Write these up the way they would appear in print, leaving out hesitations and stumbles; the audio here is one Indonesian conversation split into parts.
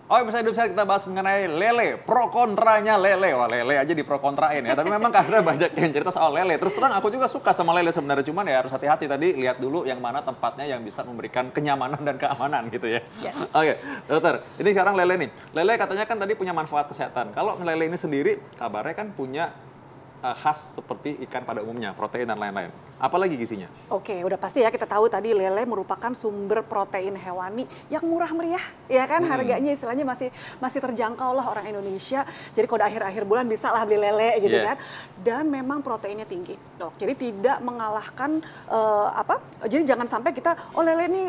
Oh, misalnya kita bahas mengenai lele, pro kontranya lele. Wah, lele aja di pro kontrain ya. Tapi memang karena banyak yang cerita soal lele. Terus terang aku juga suka sama lele sebenarnya. Cuman ya harus hati-hati tadi, lihat dulu yang mana tempatnya yang bisa memberikan kenyamanan dan keamanan gitu ya. Yes. Oke, dokter. Ini sekarang lele nih. Lele katanya kan tadi punya manfaat kesehatan. Kalau lele ini sendiri, kabarnya kan punya khas seperti ikan pada umumnya, protein dan lain-lain. Apalagi gizinya? Oke, udah pasti ya kita tahu tadi lele merupakan sumber protein hewani yang murah meriah, ya kan? Harganya istilahnya masih terjangkau lah orang Indonesia. Jadi kalau akhir-akhir bulan bisa lah beli lele gitu kan. Dan memang proteinnya tinggi, dok. Jadi tidak mengalahkan Jadi jangan sampai kita lele ini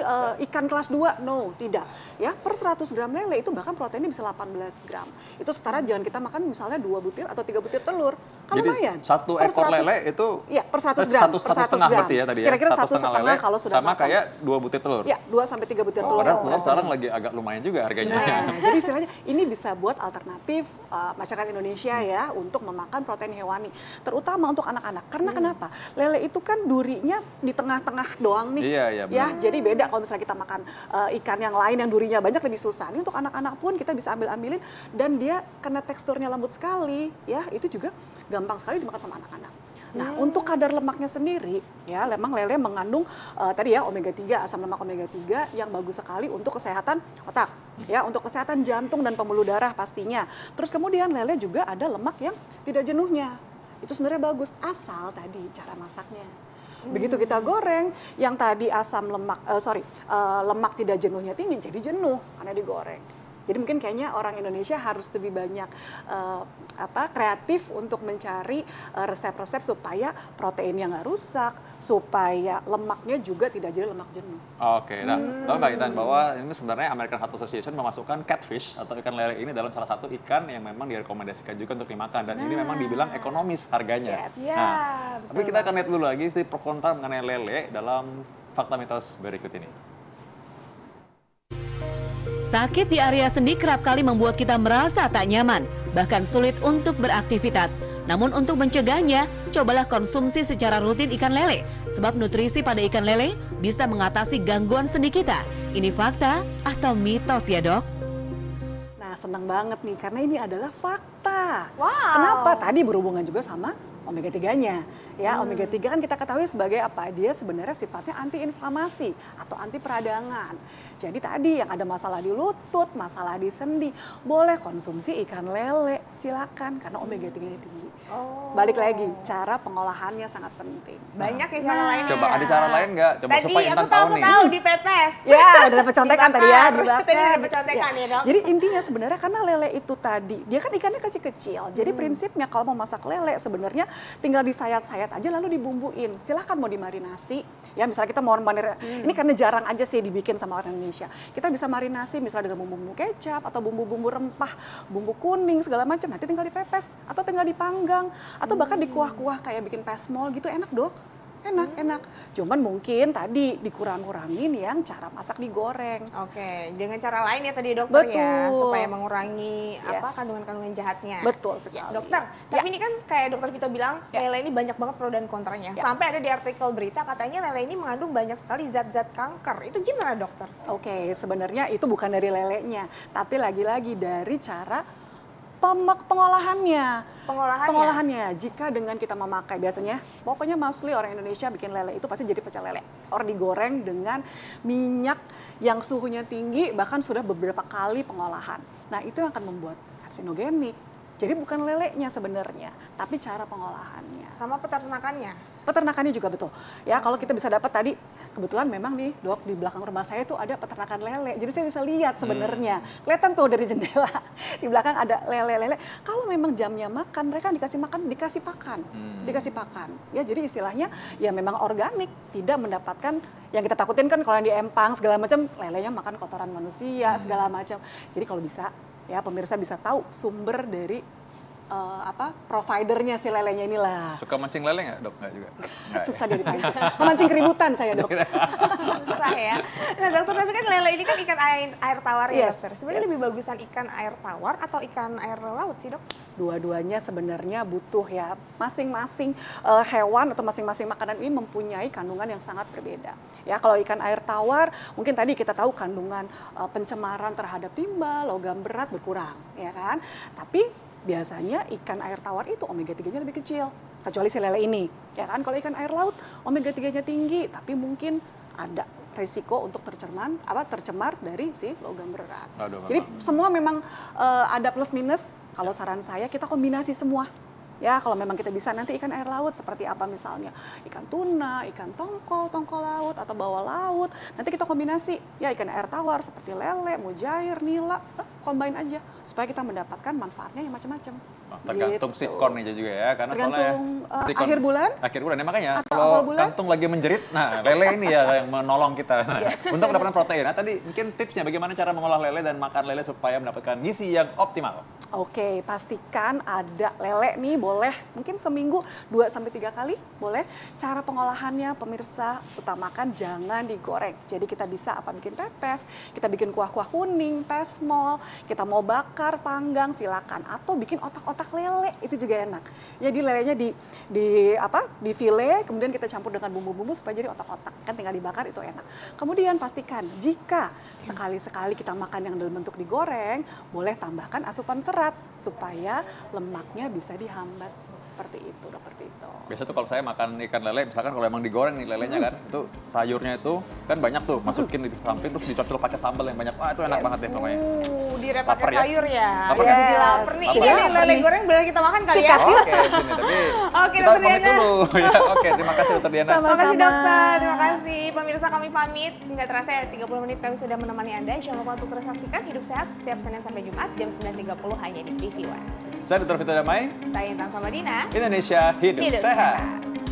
ikan kelas 2, no, tidak. Ya, per 100 gram lele itu bahkan proteinnya bisa 18 gram. Itu setara jangan kita makan misalnya 2 butir atau 3 butir telur. Kan jadi lumayan. satu ekor lele itu ya, per 100 gram. Satu setengah berarti ya tadi ya. Kira-kira satu setengah kalau sudah sama matang. kayak 2 butir telur. Ya, 2 sampai 3 butir telur. Padahal telur sekarang lagi agak lumayan juga harganya. Nah, jadi istilahnya ini bisa buat alternatif masyarakat Indonesia ya untuk memakan protein hewani, terutama untuk anak-anak. Karena kenapa? Lele itu kan durinya di tengah-tengah doang nih. Iya, ya, benar. jadi beda kalau misalnya kita makan ikan yang lain yang durinya banyak lebih susah. Ini untuk anak-anak pun kita bisa ambil-ambilin dan dia karena teksturnya lembut sekali, ya itu juga gampang sekali dimakan sama anak-anak. Nah, untuk kadar lemaknya sendiri, ya memang lele mengandung tadi ya omega 3, asam lemak omega 3 yang bagus sekali untuk kesehatan otak, ya untuk kesehatan jantung dan pembuluh darah pastinya. Terus kemudian lele juga ada lemak yang tidak jenuhnya. Itu sebenarnya bagus asal tadi cara masaknya. Begitu kita goreng, yang tadi lemak tidak jenuhnya tinggi, jadi jenuh karena digoreng. Jadi mungkin kayaknya orang Indonesia harus lebih banyak kreatif untuk mencari resep-resep supaya proteinnya nggak rusak, supaya lemaknya juga tidak jadi lemak jenuh. Oke, nah, tahu nggak Itan bahwa ini sebenarnya American Heart Association memasukkan catfish atau ikan lele ini dalam salah satu ikan yang memang direkomendasikan juga untuk dimakan dan ini memang dibilang ekonomis harganya. Yes. Nah, tapi kita akan lihat dulu lagi di pro kontra mengenai lele dalam fakta mitos berikut ini. Sakit di area sendi kerap kali membuat kita merasa tak nyaman, bahkan sulit untuk beraktivitas. Namun untuk mencegahnya, cobalah konsumsi secara rutin ikan lele. Sebab nutrisi pada ikan lele bisa mengatasi gangguan sendi kita. Ini fakta atau mitos ya dok? Nah, senang banget nih karena ini adalah fakta. Wow. Kenapa? Tadi berhubungan juga sama omega 3-nya. Ya, omega 3 kan kita ketahui sebagai apa? Dia sebenarnya sifatnya anti-inflamasi atau anti peradangan. Jadi tadi yang ada masalah di lutut, masalah di sendi, boleh konsumsi ikan lele, silakan karena omega 3-nya tinggi. Balik lagi, cara pengolahannya sangat penting. Banyak ya cara lainnya. Coba ada cara lain nggak? Coba Tadi supaya Intan aku tahu nih. tahu dipepes. Ya, udah dapat contekan tadi ya, dibakar. Tadi udah dapat contekan ya, Dok. Jadi intinya sebenarnya karena lele itu tadi, dia kan ikannya kecil-kecil. Jadi prinsipnya kalau mau masak lele sebenarnya tinggal disayat-sayat aja lalu dibumbuin. Silahkan mau dimarinasi. Ya misalnya kita mau ini karena jarang aja sih dibikin sama orang Indonesia. Kita bisa marinasi misalnya dengan bumbu-bumbu kecap atau bumbu-bumbu rempah, bumbu kuning segala macam. Nanti tinggal dipepes atau tinggal dipanggang atau bahkan dikuah-kuah kayak bikin pesmol gitu, enak dok. Enak. Cuman mungkin tadi dikurang-kurangin yang cara masak digoreng. Oke, dengan cara lain ya tadi dokter ya, Betul. supaya mengurangi Yes. kandungan-kandungan jahatnya. Betul Ya, sekali. dokter, tapi ini kan kayak dokter Vito bilang, Ya. lele ini banyak banget pro dan kontranya. Ya. Sampai ada di artikel berita katanya lele ini mengandung banyak sekali zat-zat kanker. Itu gimana dokter? Oke, sebenarnya itu bukan dari lelenya, tapi lagi-lagi dari cara pengolahannya. Pengolahannya, jika dengan kita memakai biasanya, pokoknya mostly orang Indonesia bikin lele itu pasti jadi pecel lele. Or digoreng dengan minyak yang suhunya tinggi, bahkan sudah beberapa kali pengolahan. Nah itu yang akan membuat karsinogenik. Jadi bukan lelenya sebenarnya, tapi cara pengolahannya. Sama peternakannya. Peternakannya juga betul. Ya kalau kita bisa dapat tadi, kebetulan memang nih dok di belakang rumah saya tuh ada peternakan lele. Jadi saya bisa lihat sebenarnya. Kelihatan tuh dari jendela. Di belakang ada lele-lele. Kalau memang jamnya makan, mereka dikasih makan, dikasih pakan. Dikasih pakan. Ya jadi istilahnya ya memang organik. Tidak mendapatkan, yang kita takutin kan kalau yang di empang segala macam, lelenya makan kotoran manusia segala macam. Jadi kalau bisa, ya pemirsa bisa tahu sumber dari providernya si lelenya inilah. Suka mancing lele nggak, Dok? Nggak juga? Nggak, Susah dia dipancing. Memancing keributan saya, Dok. Susah ya. Nah dokter, tapi kan lele ini kan ikan air tawar ya Yes, dokter. Sebenarnya yes. lebih bagusan ikan air tawar atau ikan air laut sih dok? Dua-duanya sebenarnya butuh ya, masing-masing hewan atau masing-masing makanan ini mempunyai kandungan yang sangat berbeda. Ya, kalau ikan air tawar, mungkin tadi kita tahu kandungan pencemaran terhadap timbal, logam berat berkurang, ya kan? Tapi biasanya ikan air tawar itu omega 3-nya lebih kecil, kecuali si lele ini, ya kan? Kalau ikan air laut omega 3-nya tinggi, tapi mungkin ada risiko untuk tercemar dari si logam berat. Aduh, Jadi semua memang ada plus minus. Kalau saran saya kita kombinasi semua. Ya, kalau memang kita bisa nanti ikan air laut seperti apa misalnya ikan tuna, ikan tongkol laut atau bawal laut. Nanti kita kombinasi ya ikan air tawar seperti lele, mujair, nila, combine aja supaya kita mendapatkan manfaatnya yang macam-macam. Tergantung Gitu. sikon nih juga ya, karena Tergantung, soalnya sikon akhir bulan. Akhir bulan ya, makanya Atau kalau awal bulan. kantung lagi menjerit, nah lele ini ya yang menolong kita untuk mendapatkan protein. Nah tadi mungkin tipsnya bagaimana cara mengolah lele dan makan lele supaya mendapatkan gizi yang optimal. Oke, pastikan ada lele nih, boleh mungkin seminggu 2-3 kali, boleh. Cara pengolahannya pemirsa utamakan jangan digoreng. Jadi kita bisa bikin pepes, kita bikin kuah-kuah kuning, pesmol, kita mau bakar, panggang silakan, atau bikin otak-otak lele, itu juga enak. Jadi lelenya di file, kemudian kita campur dengan bumbu-bumbu supaya jadi otak-otak. Kan tinggal dibakar itu enak. Kemudian pastikan jika sekali-sekali kita makan yang dalam bentuk digoreng, boleh tambahkan asupan serat supaya lemaknya bisa dihambat. Seperti itu, Dokter Tito. Biasa tuh kalau saya makan ikan lele, misalkan kalau emang digoreng nih lelenya kan, itu sayurnya itu kan banyak tuh, masukin di samping terus dicocol pakai sambal yang banyak. Wah itu enak banget deh pokoknya. Direp Lapar pakai ya? sayur ya. Lapar Iya, ya? jadi lapar nih. Lapar Ini ya? lele goreng boleh kita makan kali ya. Oke, sini tapi Oke, kita Dokter pamit Diana. dulu. Ya, oke, terima kasih Dokter Diana. Sama. Terima kasih Sama-sama. dokter, terima kasih. Pemirsa kami pamit, nggak terasa ya 30 menit kami sudah menemani Anda. Jangan lupa untuk terus saksikan Hidup Sehat setiap Senin sampai Jumat jam 9.30 hanya di TV One. Saya Dr. Vito Damai, Saya Intan Samadina. Indonesia Hidup Sehat.